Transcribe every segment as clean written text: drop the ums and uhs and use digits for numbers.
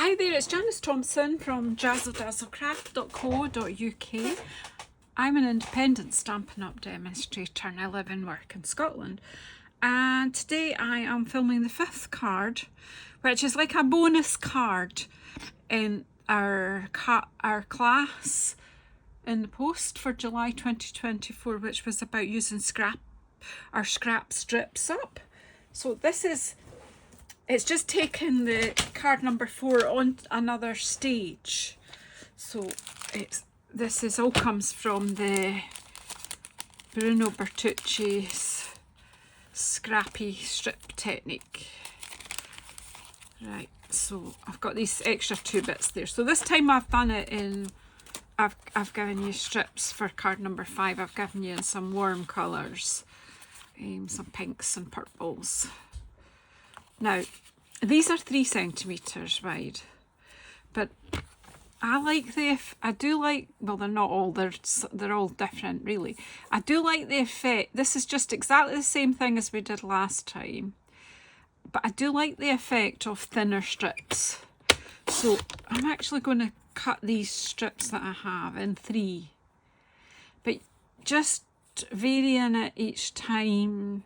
Hi there, it's Janice Thompson from JazzleDazzleCraft.co.uk. I'm an independent Stampin' Up! Demonstrator and I live and work in Scotland. And today I am filming the 5th card, which is like a bonus card in our class in the post for July 2024, which was about using scrap strips up. So this is, it's just taken the card number 4 on another stage. So this all comes from the Bruno Bertucci's scrappy strip technique. Right, so I've got these extra 2 bits there. So this time I've done it in, I've given you strips for card number 5. I've given you in some warm colours, some pinks and purples. Now, these are 3 centimetres wide, but I do like, well, they're not all, they're all different really. I do like the effect. This is just exactly the same thing as we did last time, but I do like the effect of thinner strips. So I'm actually going to cut these strips that I have in 3, but just varying it each time.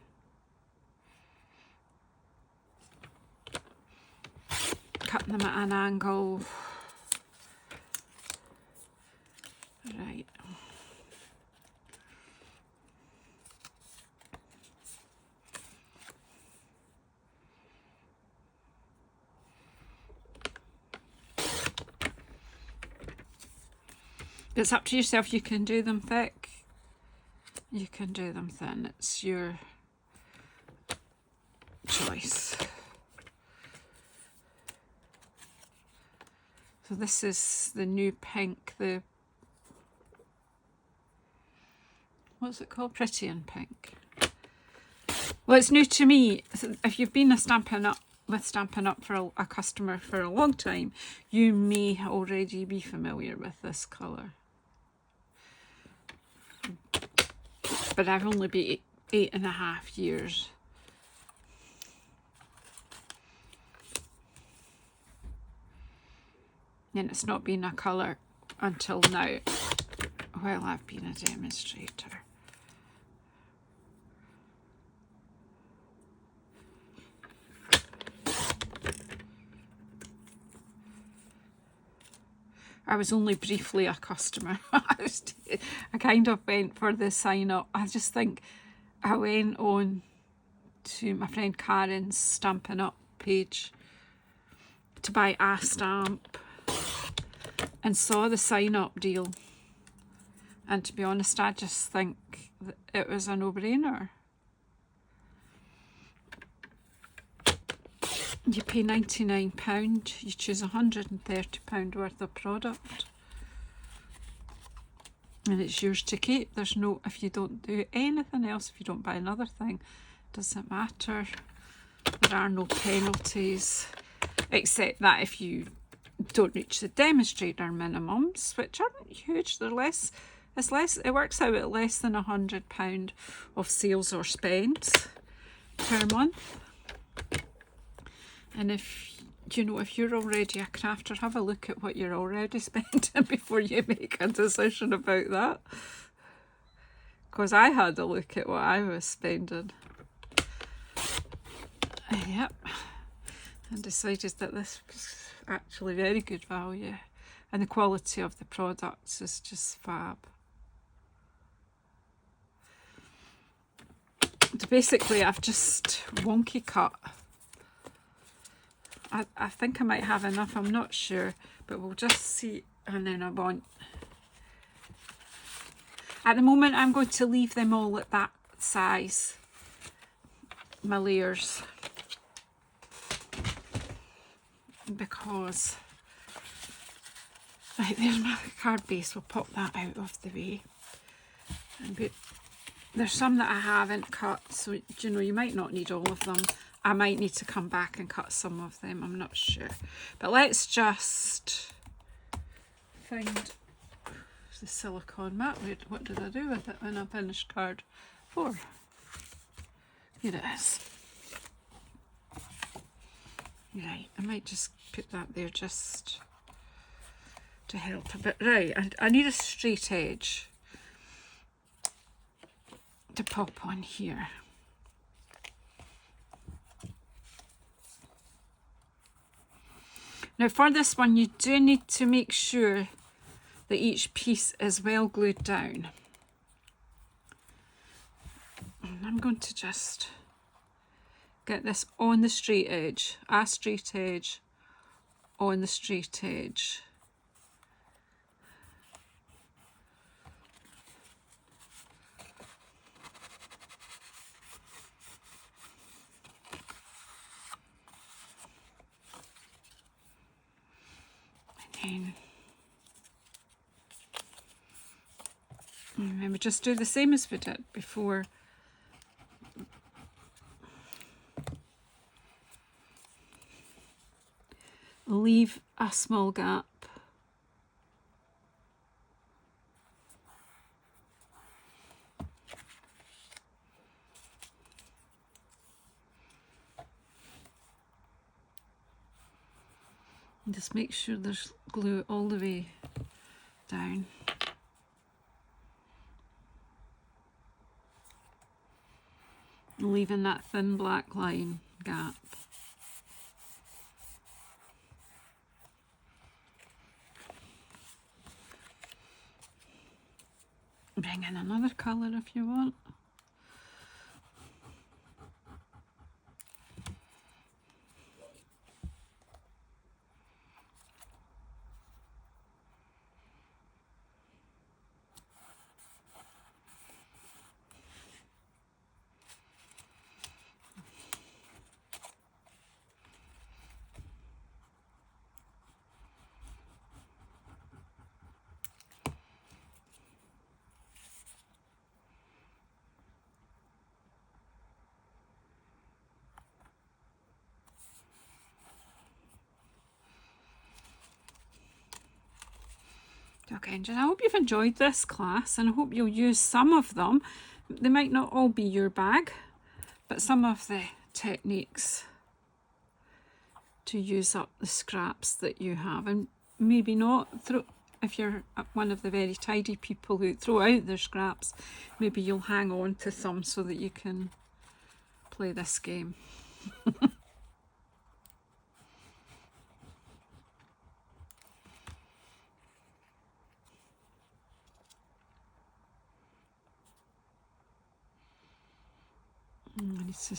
Cutting them at an angle. Right. It's up to yourself. You can do them thick, you can do them thin. It's your choice. So this is the new pink, the, what's it called? Pretty in Pink. Well, it's new to me. If you've been Stampin' Up for a customer for a long time, you may already be familiar with this colour. But I've only been 8.5 years. And it's not been a colour until now, while I've been a demonstrator. I was only briefly a customer. I kind of went for the sign up. I just think I went on to my friend Karen's Stampin' Up page to buy a stamp and saw the sign up deal, and to be honest, I just think that it was a no-brainer. You pay £99, you choose £130 worth of product, and it's yours to keep. There's no, if you don't do anything else, if you don't buy another thing, doesn't matter. There are no penalties, except that if you don't reach the demonstrator minimums, which aren't huge, they're less, it works out at less than £100 of sales or spends per month. And if you're already a crafter, have a look at what you're already spending before you make a decision about that, because I had a look at what I was spending. Yep, and decided that this was actually very good value, and the quality of the products is just fab. So basically I've just wonky cut. I think I might have enough, I'm not sure, but we'll just see. And then at the moment I'm going to leave them all at that size, my layers, because right, there's my card base. We'll pop that out of the way. But there's some that I haven't cut, so you might not need all of them. I might need to come back and cut some of them, I'm not sure. But let's just find the silicone mat. What did I do with it when I finished card 4? Here it is. Right, I might just put that there just to help a bit. Right, I need a straight edge to pop on here. Now for this one, you do need to make sure that each piece is well glued down. And I'm going to just get this on the straight edge, a straight edge on the straight edge. And then we just do the same as we did before. Leave a small gap. And just make sure there's glue all the way down. Leaving that thin black line gap. Bring in another colour if you want. Okay, and I hope you've enjoyed this class, and I hope you'll use some of them. They might not all be your bag, but some of the techniques to use up the scraps that you have, and maybe not throw. If you're one of the very tidy people who throw out their scraps, maybe you'll hang on to some so that you can play this game. I need to.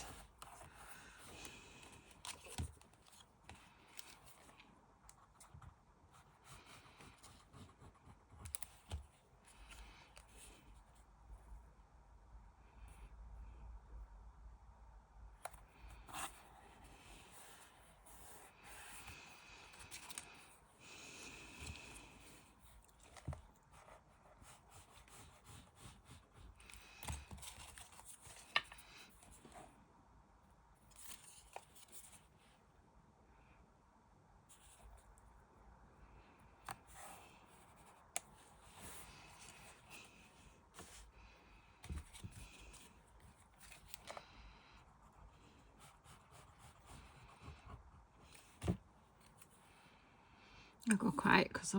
I'll go quiet because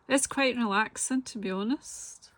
it's quite relaxing, to be honest.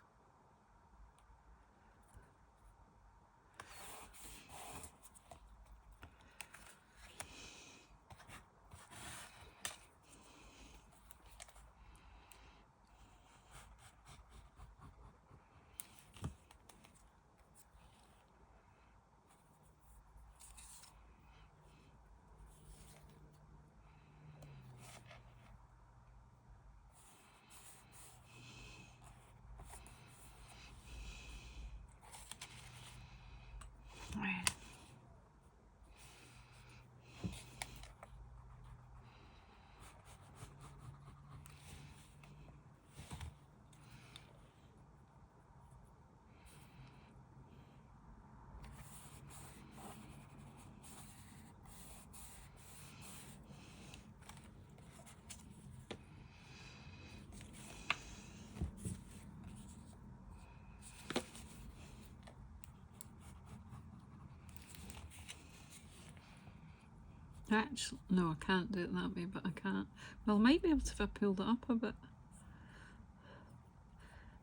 Actually, no, I can't do it that way, but I can't. Well, I might be able to if I pulled it up a bit.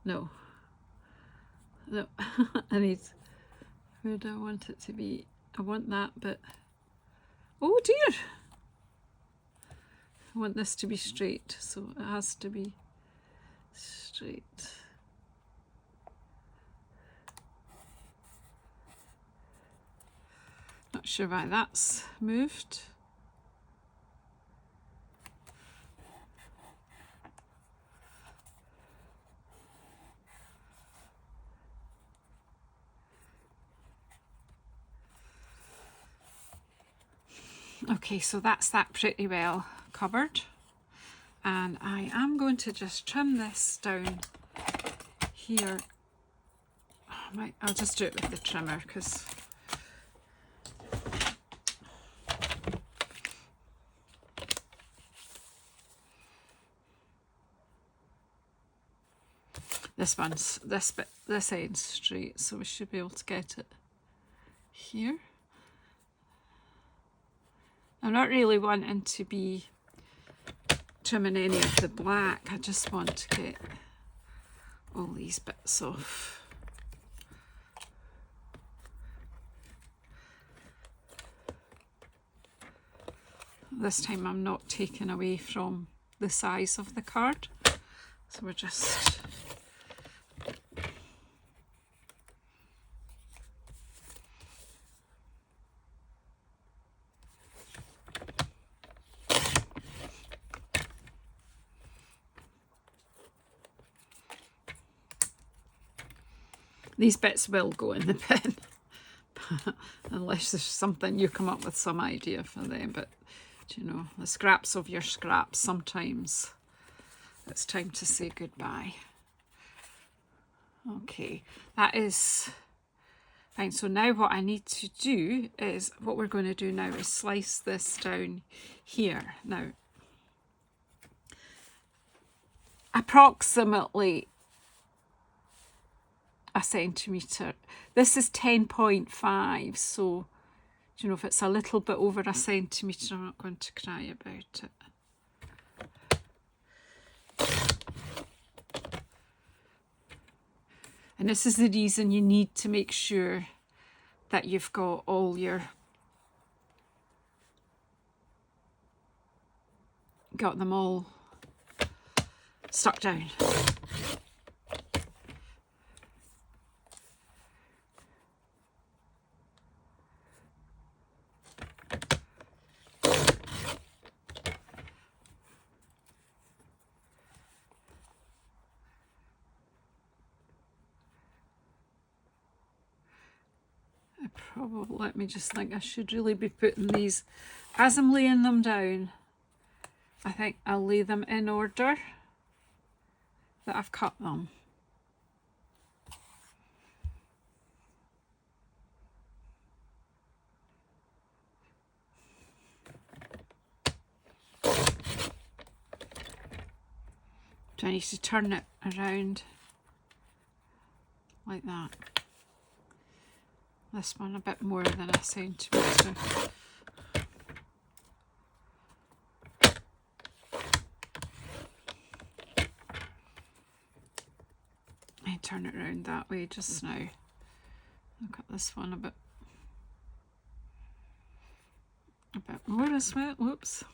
No. No. I need... Where do I want it to be? I want that bit. Oh dear! I want this to be straight, so it has to be straight. Not sure why that's moved. Okay, so that's that pretty well covered. And I am going to just trim this down here. I'll just do it with the trimmer because this end's straight, so we should be able to get it here. I'm not really wanting to be trimming any of the black. I just want to get all these bits off. This time I'm not taking away from the size of the card, so we're just these bits will go in the bin unless there's something you come up with some idea for them, but you know, the scraps of your scraps, sometimes it's time to say goodbye. Okay, that is fine. So now what I need to do is, what we're going to do now is slice this down here. Now, approximately a centimetre. This is 10.5, so you know, if it's a little bit over a centimetre, I'm not going to cry about it. And this is the reason you need to make sure that you've got all your, got them all stuck down. Probably, let me just think, I should really be putting these, as I'm laying them down, I think I'll lay them in order that I've cut them. So I need to turn it around like that. This one a bit more than a centimetre. I turn it around that way just now. Look at this one a bit more as well. Whoops.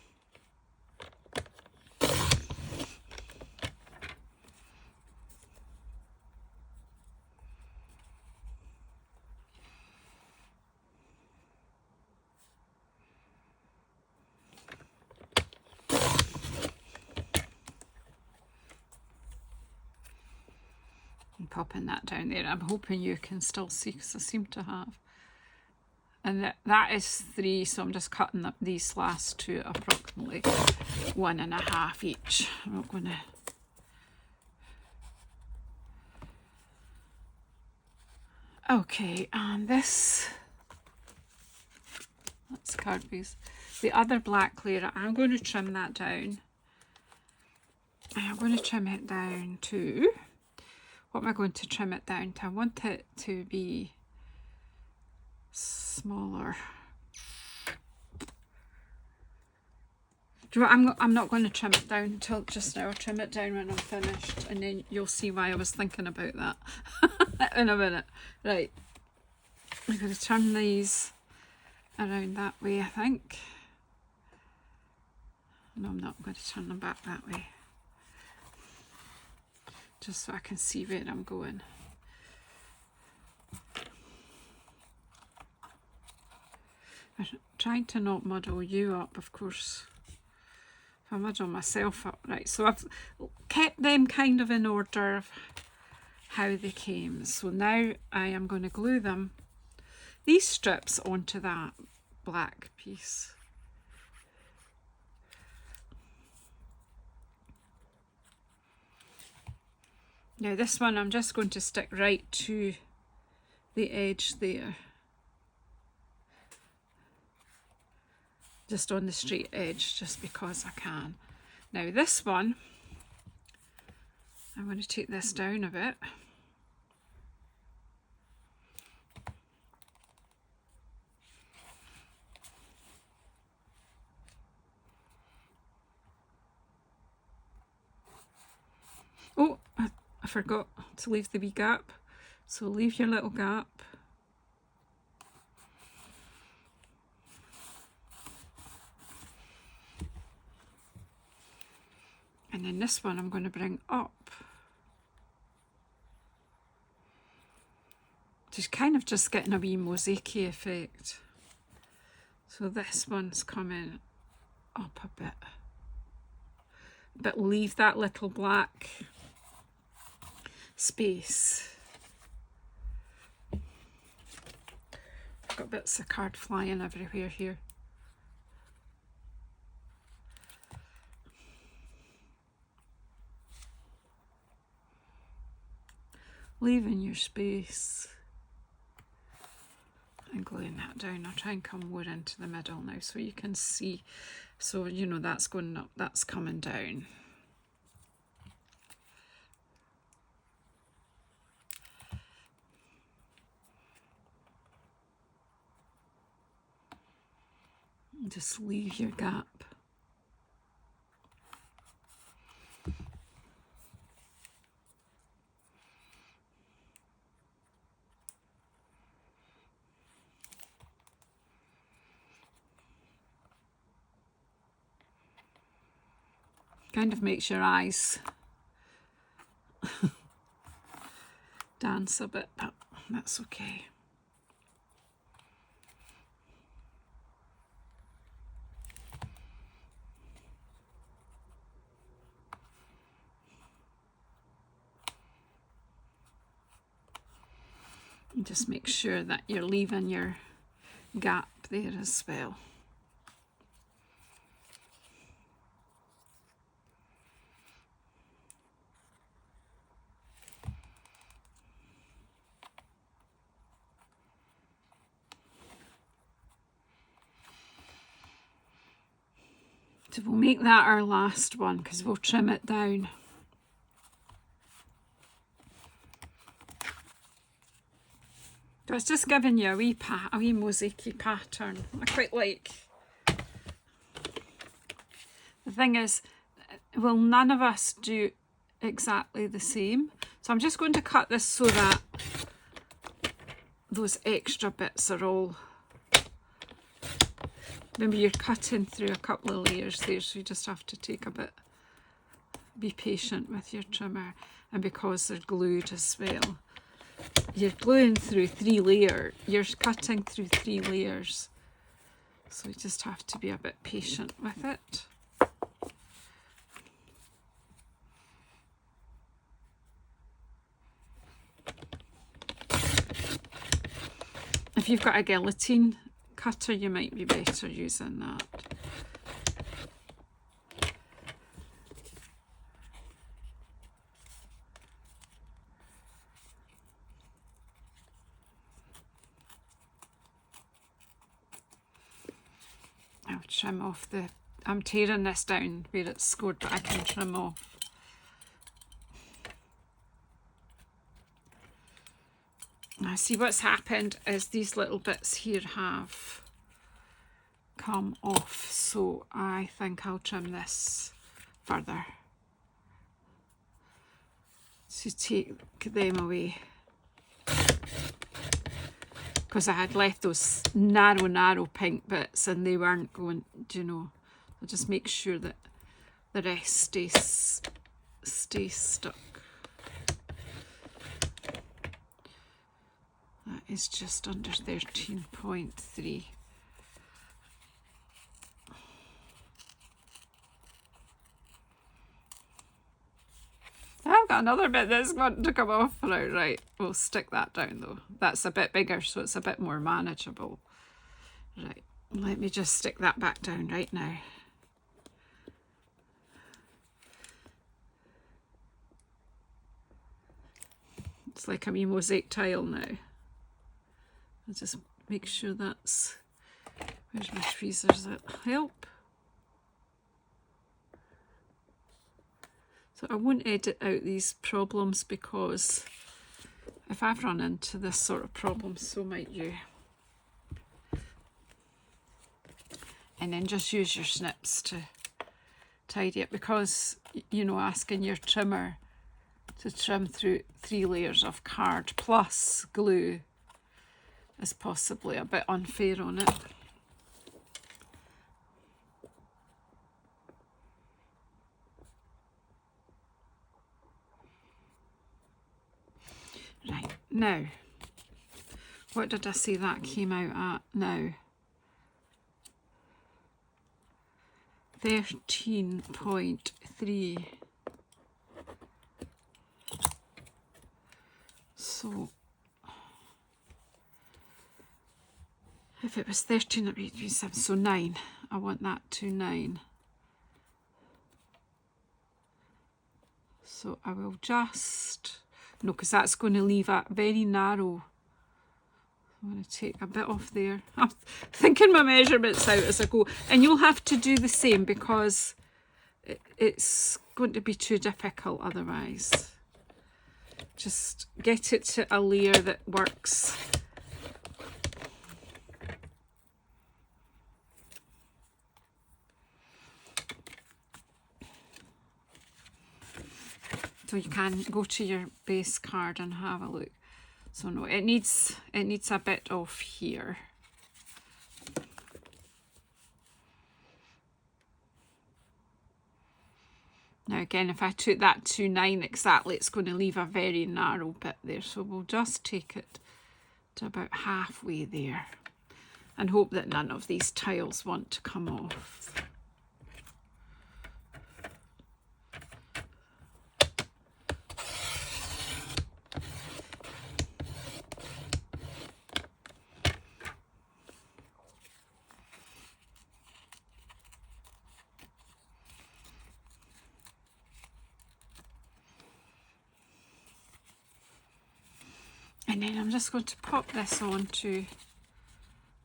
Popping that down there. I'm hoping you can still see because I seem to have. And that is 3, so I'm just cutting up these last 2 at approximately 1.5 each. I'm not going to. Okay, and this, that's card piece. The other black layer, I'm going to trim that down. I'm going to trim it down to, what am I going to trim it down to? I want it to be smaller. Do you know what, I'm not going to trim it down until just now. I'll trim it down when I'm finished, and then you'll see why I was thinking about that in a minute. Right, I'm going to turn these around that way, I think. No, I'm not going to turn them back that way. Just so I can see where I'm going. I'm trying to not muddle you up, of course. If I muddle myself up, right. So I've kept them kind of in order of how they came. So now I am going to glue them, these strips, onto that black piece. Now this one I'm just going to stick right to the edge there. Just on the straight edge, just because I can. Now this one, I'm going to take this down a bit. Oh, I forgot to leave the wee gap. So leave your little gap. And then this one I'm going to bring up. Just kind of just getting a wee Mosaic effect. So this one's coming up a bit. But leave that little black space. I've got bits of card flying everywhere here. Leaving your space and gluing that down. I'll try and come more into the middle now so you can see. So, you know, that's going up, that's coming down. Just leave your gap. Kind of makes your eyes dance a bit, but that's okay. And just make sure that you're leaving your gap there as well. So we'll make that our last one because we'll trim it down. So it's just giving you a wee mosaic pattern. I quite like. The thing is, well, none of us do exactly the same. So I'm just going to cut this so that those extra bits are all. Maybe you're cutting through a couple of layers there, so you just have to take a bit, be patient with your trimmer. And because they're glued as well, you're gluing through 3 layers, you're cutting through 3 layers. So you just have to be a bit patient with it. If you've got a guillotine cutter, you might be better using that. I'll trim off the, I'm tearing this down where it's scored, but I can trim off. Now see what's happened is these little bits here have come off, so I think I'll trim this further to take them away, because I had left those narrow pink bits and they weren't going, do you know. I'll just make sure that the rest stays stuck. That is just under 13.3. I've got another bit that's going to come off now. Right, we'll stick that down though. That's a bit bigger, so it's a bit more manageable. Right, let me just stick that back down right now. It's like a wee mosaic tile now. I'll just make sure that's, where's my tweezers that help? So I won't edit out these problems, because if I've run into this sort of problem, so might you. And then just use your snips to tidy it, because, you know, asking your trimmer to trim through 3 layers of card plus glue is possibly a bit unfair on it. Right, now, what did I say that came out at now? 13.3. So if it was 13, it would be 7, so 9. I want that to 9. So I will just, no, because that's going to leave a very narrow. I'm going to take a bit off there. I'm thinking my measurements out as I go. And you'll have to do the same, because it's going to be too difficult otherwise. Just get it to a layer that works. So you can go to your base card and have a look. So no, it needs a bit off here. Now again, if I took that to 9 exactly, it's going to leave a very narrow bit there. So we'll just take it to about halfway there and hope that none of these tiles want to come off. And then I'm just going to pop this onto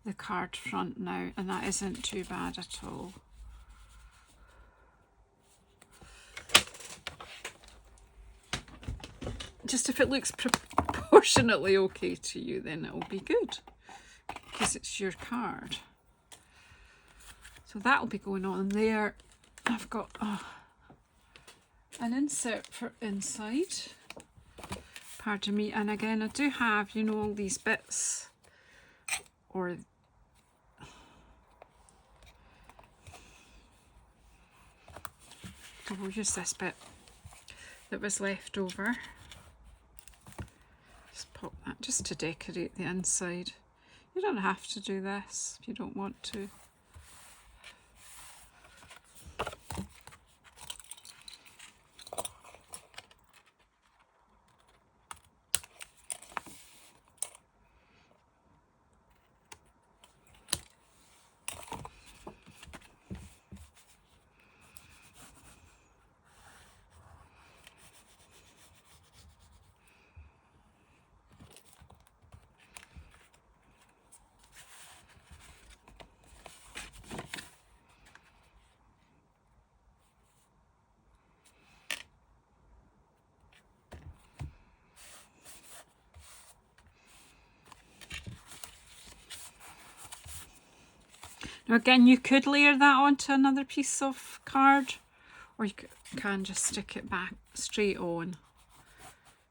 the card front now, and that isn't too bad at all. Just if it looks proportionately okay to you, then it'll be good, because it's your card. So that'll be going on there. I've got an insert for inside. Pardon me, and again I do have, you know, all these bits, or we'll use this bit that was left over. Just pop that just to decorate the inside. You don't have to do this if you don't want to. Now again, you could layer that onto another piece of card, or you can just stick it back straight on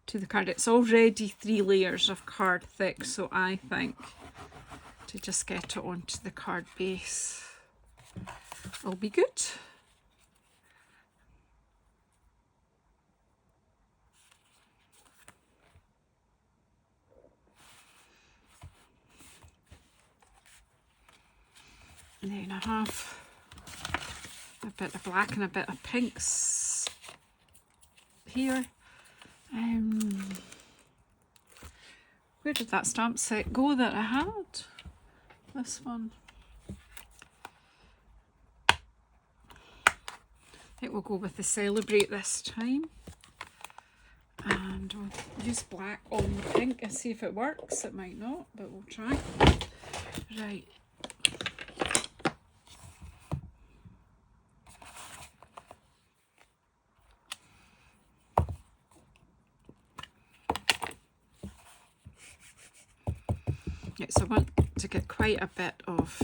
to the card. It's already 3 layers of card thick, so I think to just get it onto the card base will be good. And then I have a bit of black and a bit of pinks here. Where did that stamp set go that I had? This one. I think we'll go with the Celebrate this time. And we'll use black on the pink and see if it works. It might not, but we'll try. Right. Right, so I want to get quite a bit of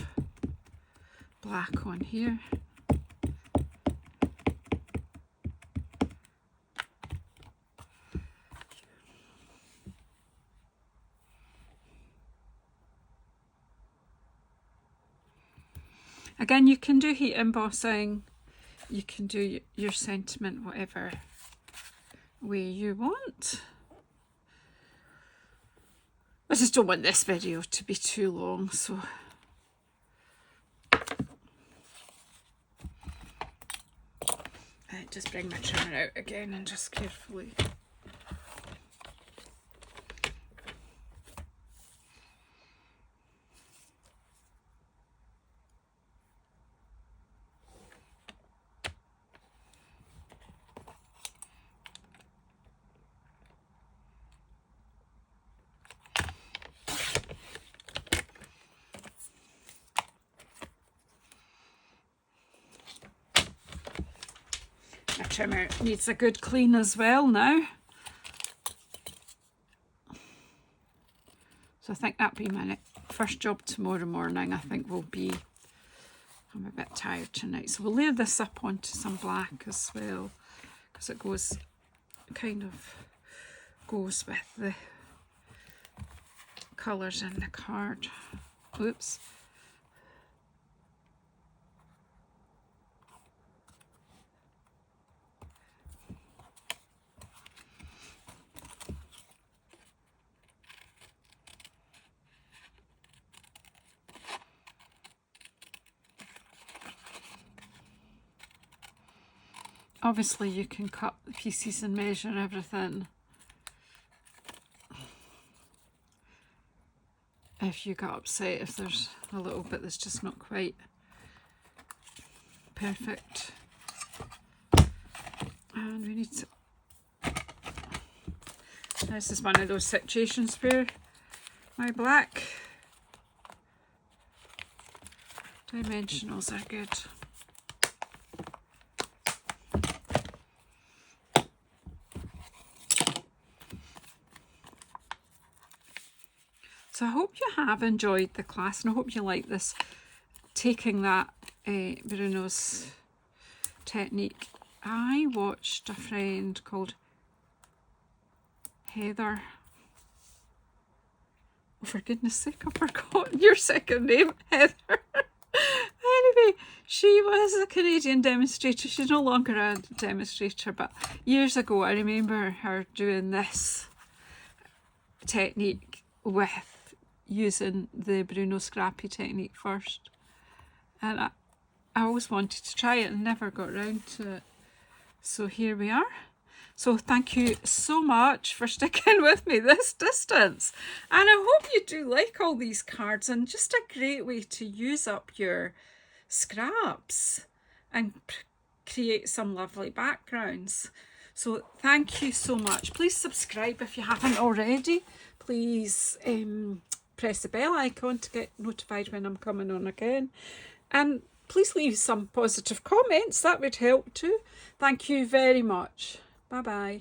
black on here. Again, you can do heat embossing, you can do your sentiment whatever way you want. I just don't want this video to be too long, so just bring my trimmer out again and just carefully. My trimmer needs a good clean as well now. So I think that'll be my first job tomorrow morning. I think will be, I'm a bit tired tonight. So we'll layer this up onto some black as well, because it goes, kind of goes with the colours in the card. Oops. Obviously you can cut the pieces and measure everything if you get upset if there's a little bit that's just not quite perfect. And we need to, this is one of those situations where my black dimensionals are good. So I hope you have enjoyed the class, and I hope you like this, taking that Bruno's technique. I watched a friend called Heather. Oh, for goodness sake, I've forgotten your second name, Heather. Anyway, she was a Canadian demonstrator. She's no longer a demonstrator, but years ago I remember her doing this technique with using the Bruno Scrappy technique first, and I always wanted to try it and never got round to it. So here we are. So thank you so much for sticking with me this distance, and I hope you do like all these cards, and just a great way to use up your scraps and create some lovely backgrounds. So thank you so much. Please subscribe if you haven't already. Please press the bell icon to get notified when I'm coming on again, and please leave some positive comments, that would help too. Thank you very much. Bye bye.